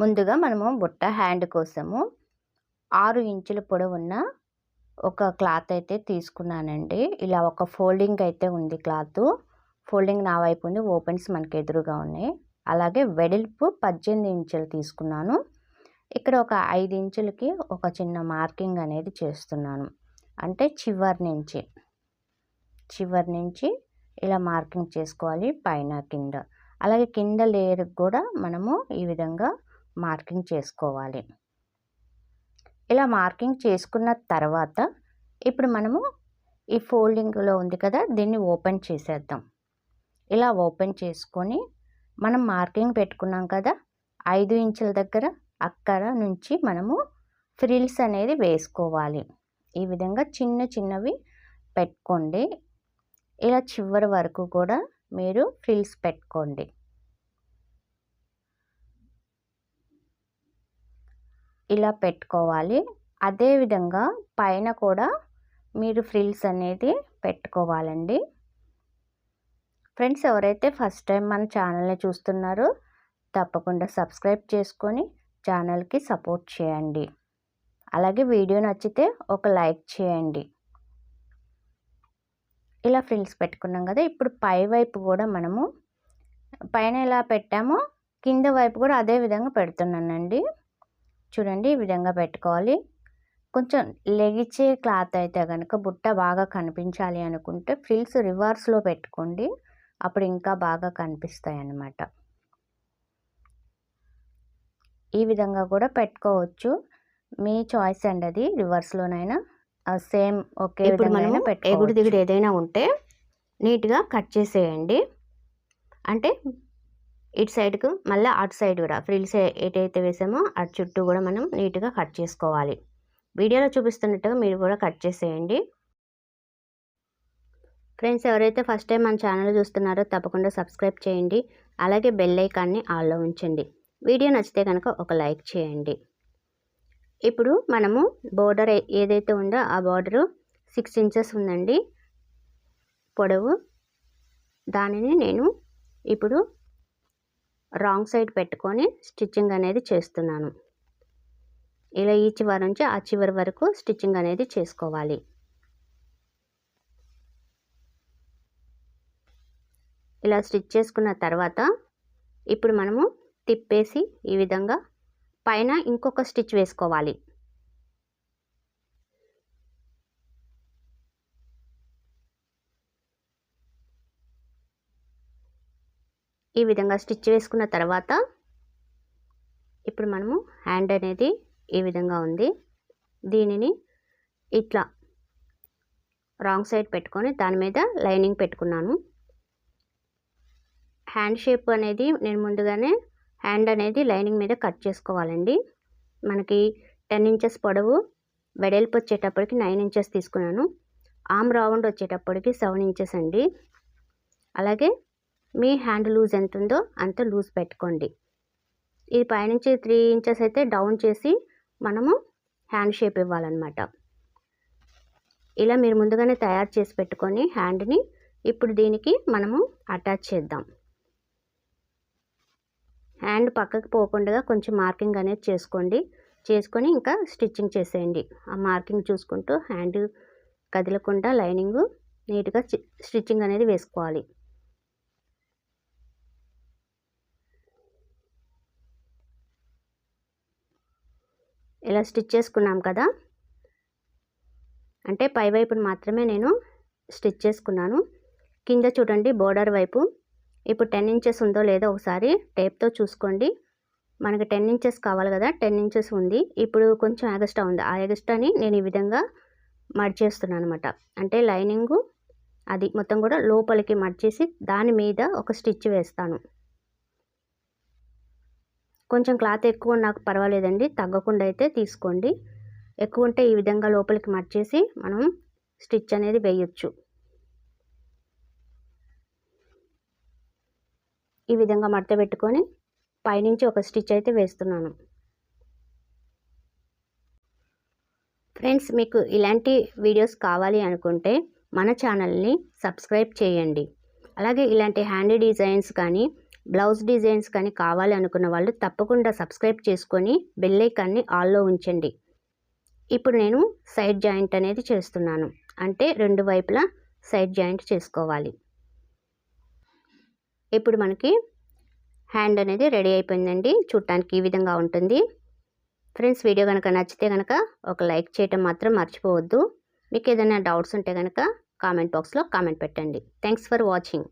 ముందుగా మనము బుట్ట హ్యాండ్ కోసము 6 ఇంచుల పొడవున్న ఒక క్లాత్ అయితే తీసుకున్నానండి. ఇలా ఒక ఫోల్డింగ్ అయితే ఉంది క్లాత్. ఫోల్డింగ్ నా వైపు ఉంది, ఓపెన్స్ మనకి ఎదురుగా ఉన్నాయి. అలాగే వెడల్పు 18 ఇంచులు తీసుకున్నాను. ఇక్కడ ఒక 5 ఇంచులకి ఒక చిన్న మార్కింగ్ అనేది చేస్తున్నాను. అంటే చివరి నుంచి ఇలా మార్కింగ్ చేసుకోవాలి పైన కింద. అలాగే కింద లేయర్కి కూడా మనము ఈ విధంగా మార్కింగ్ చేసుకోవాలి. ఇలా మార్కింగ్ చేసుకున్న తర్వాత ఇప్పుడు మనము ఈ ఫోల్డింగ్లో ఉంది కదా, దీన్ని ఓపెన్ చేసేద్దాం. ఇలా ఓపెన్ చేసుకొని మనం మార్కింగ్ పెట్టుకున్నాం కదా 5 ఇంచుల దగ్గర, అక్కడ నుంచి మనము ఫ్రిల్స్ అనేది వేసుకోవాలి. ఈ విధంగా చిన్నవి పెట్టుకోండి. ఇలా చివరి వరకు కూడా మీరు ఫ్రిల్స్ పెట్టుకోండి. ఇలా పెట్టుకోవాలి. అదే విధంగా పైన కూడా మీరు ఫ్రిల్స్ అనేది పెట్టుకోవాలండి. ఫ్రెండ్స్, ఎవరైతే ఫస్ట్ టైం మన ఛానల్ని చూస్తున్నారో తప్పకుండా సబ్స్క్రైబ్ చేసుకొని ఛానల్కి సపోర్ట్ చేయండి. అలాగే వీడియో నచ్చితే ఒక లైక్ చేయండి. ఇలా ఫ్రిల్స్ పెట్టుకున్నాం కదా, ఇప్పుడు పై వైపు కూడా మనము పైన ఎలా పెట్టామో కింద వైపు కూడా అదే విధంగా పెడుతున్నానండి. చూడండి, ఈ విధంగా పెట్టుకోవాలి. కొంచెం లెగిచే క్లాత్ అయితే కనుక బుట్ట బాగా కనిపించాలి అనుకుంటే ఫ్రిల్స్ రివర్స్లో పెట్టుకోండి. అప్పుడు ఇంకా బాగా కనిపిస్తాయి అన్నమాట. ఈ విధంగా కూడా పెట్టుకోవచ్చు, మీ చాయిస్ అండి. అది రివర్స్లోనైనా సేమ్ ఒకే విధంగా పెట్టుకోవచ్చు. ఎగుడు దిగుడు ఏదైనా ఉంటే నీట్గా కట్ చేసేయండి. అంటే ఇటు సైడ్కు మళ్ళీ అటు సైడ్ కూడా ఫ్రిల్స్ ఏటైతే వేసామో అటు చుట్టూ కూడా మనం నీట్గా కట్ చేసుకోవాలి. వీడియోలో చూపిస్తున్నట్టుగా మీరు కూడా కట్ చేసేయండి. ఫ్రెండ్స్, ఎవరైతే ఫస్ట్ టైం మన ఛానల్ చూస్తున్నారో తప్పకుండా సబ్స్క్రైబ్ చేయండి. అలాగే బెల్ ఐకాన్ని ఆన్లో ఉంచండి. వీడియో నచ్చితే కనుక ఒక లైక్ చేయండి. ఇప్పుడు మనము బోర్డర్ ఏదైతే ఉందో ఆ బోర్డరు 6 ఇంచెస్ ఉందండి పొడవు. దానిని నేను ఇప్పుడు రాంగ్ సైడ్ పెట్టుకొని స్టిచ్చింగ్ అనేది చేస్తున్నాను. ఇలా ఈ చివరి నుంచి ఆ చివరి వరకు స్టిచ్చింగ్ అనేది చేసుకోవాలి. ఇలా స్టిచ్ చేసుకున్న తర్వాత ఇప్పుడు మనము తిప్పేసి ఈ విధంగా పైన ఇంకొక స్టిచ్ వేసుకోవాలి. ఈ విధంగా స్టిచ్ వేసుకున్న తర్వాత ఇప్పుడు మనము హ్యాండ్ అనేది ఈ విధంగా ఉంది. దీనిని ఇట్లా రాంగ్ సైడ్ పెట్టుకొని దాని మీద లైనింగ్ పెట్టుకున్నాను. హ్యాండ్ షేప్ అనేది నేను ముందుగానే హ్యాండ్ అనేది లైనింగ్ మీద కట్ చేసుకోవాలండి. మనకి 10 ఇంచెస్ పొడవు, వెడల్పు వచ్చేటప్పటికి 9 ఇంచెస్ తీసుకున్నాను. ఆర్మ్ రౌండ్ వచ్చేటప్పటికి 7 ఇంచెస్ అండి. అలాగే మీ హ్యాండ్ లూజ్ ఎంత ఉందో అంత లూజ్ పెట్టుకోండి. ఇది పైనుంచి 3 ఇంచెస్ అయితే డౌన్ చేసి మనము హ్యాండ్ షేప్ ఇవ్వాలన్నమాట. ఇలా మీరు ముందుగానే తయారు చేసి పెట్టుకొని హ్యాండ్ని ఇప్పుడు దీనికి మనము అటాచ్ చేద్దాం. హ్యాండ్ పక్కకి పోకుండా కొంచెం మార్కింగ్ అనేది చేసుకొని ఇంకా స్టిచ్చింగ్ చేసేయండి. ఆ మార్కింగ్ చూసుకుంటూ హ్యాండ్ కదలకుండా లైనింగ్ నీట్గా స్టిచ్చింగ్ అనేది వేసుకోవాలి. ఇలా స్టిచ్ చేసుకున్నాం కదా, అంటే పై వైపును మాత్రమే నేను స్టిచ్ చేసుకున్నాను. కింద చూడండి బోర్డర్ వైపు ఇప్పుడు 10 ఇంచెస్ ఉందో లేదో ఒకసారి టేప్తో చూసుకోండి. మనకి 10 ఇంచెస్ కావాలి కదా, 10 ఇంచెస్ ఉంది. ఇప్పుడు కొంచెం ఎగస్ట్రా ఉంది. ఆ ఎగస్ట్రాని నేను ఈ విధంగా మడిచేస్తున్నాను అనమాట. అంటే లైనింగు అది మొత్తం కూడా లోపలికి మడిచేసి దాని మీద ఒక స్టిచ్ వేస్తాను. కొంచెం క్లాత్ ఎక్కువ నాకు పర్వాలేదండి, తగ్గకుండా అయితే తీసుకోండి. ఎక్కువ ఉంటే ఈ విధంగా లోపలికి మడిచేసి మనం స్టిచ్ అనేది వేయొచ్చు. ఈ విధంగా మడత పెట్టుకొని పైనుంచి ఒక స్టిచ్ అయితే వేస్తున్నాను. ఫ్రెండ్స్, మీకు ఇలాంటి వీడియోస్ కావాలి అనుకుంటే మన ఛానల్ని సబ్స్క్రైబ్ చేయండి. అలాగే ఇలాంటి హ్యాండీ డిజైన్స్ కానీ బ్లౌజ్ డిజైన్స్ కానీ కావాలి అనుకున్న వాళ్ళు తప్పకుండా సబ్స్క్రైబ్ చేసుకొని బెల్ ఐకాన్ని ఆల్లో ఉంచండి. ఇప్పుడు నేను సైడ్ జాయింట్ అనేది చేస్తున్నాను. అంటే రెండు వైపులా సైడ్ జాయింట్ చేసుకోవాలి. ఇప్పుడు మనకి హ్యాండ్ అనేది రెడీ అయిపోయిందండి. చూడటానికి ఈ విధంగా ఉంటుంది. ఫ్రెండ్స్, వీడియో కనుక నచ్చితే కనుక ఒక లైక్ చేయటం మాత్రం మర్చిపోవద్దు. మీకు ఏదైనా డౌట్స్ ఉంటే కనుక కామెంట్ బాక్స్లో కామెంట్ పెట్టండి. Thanks for watching.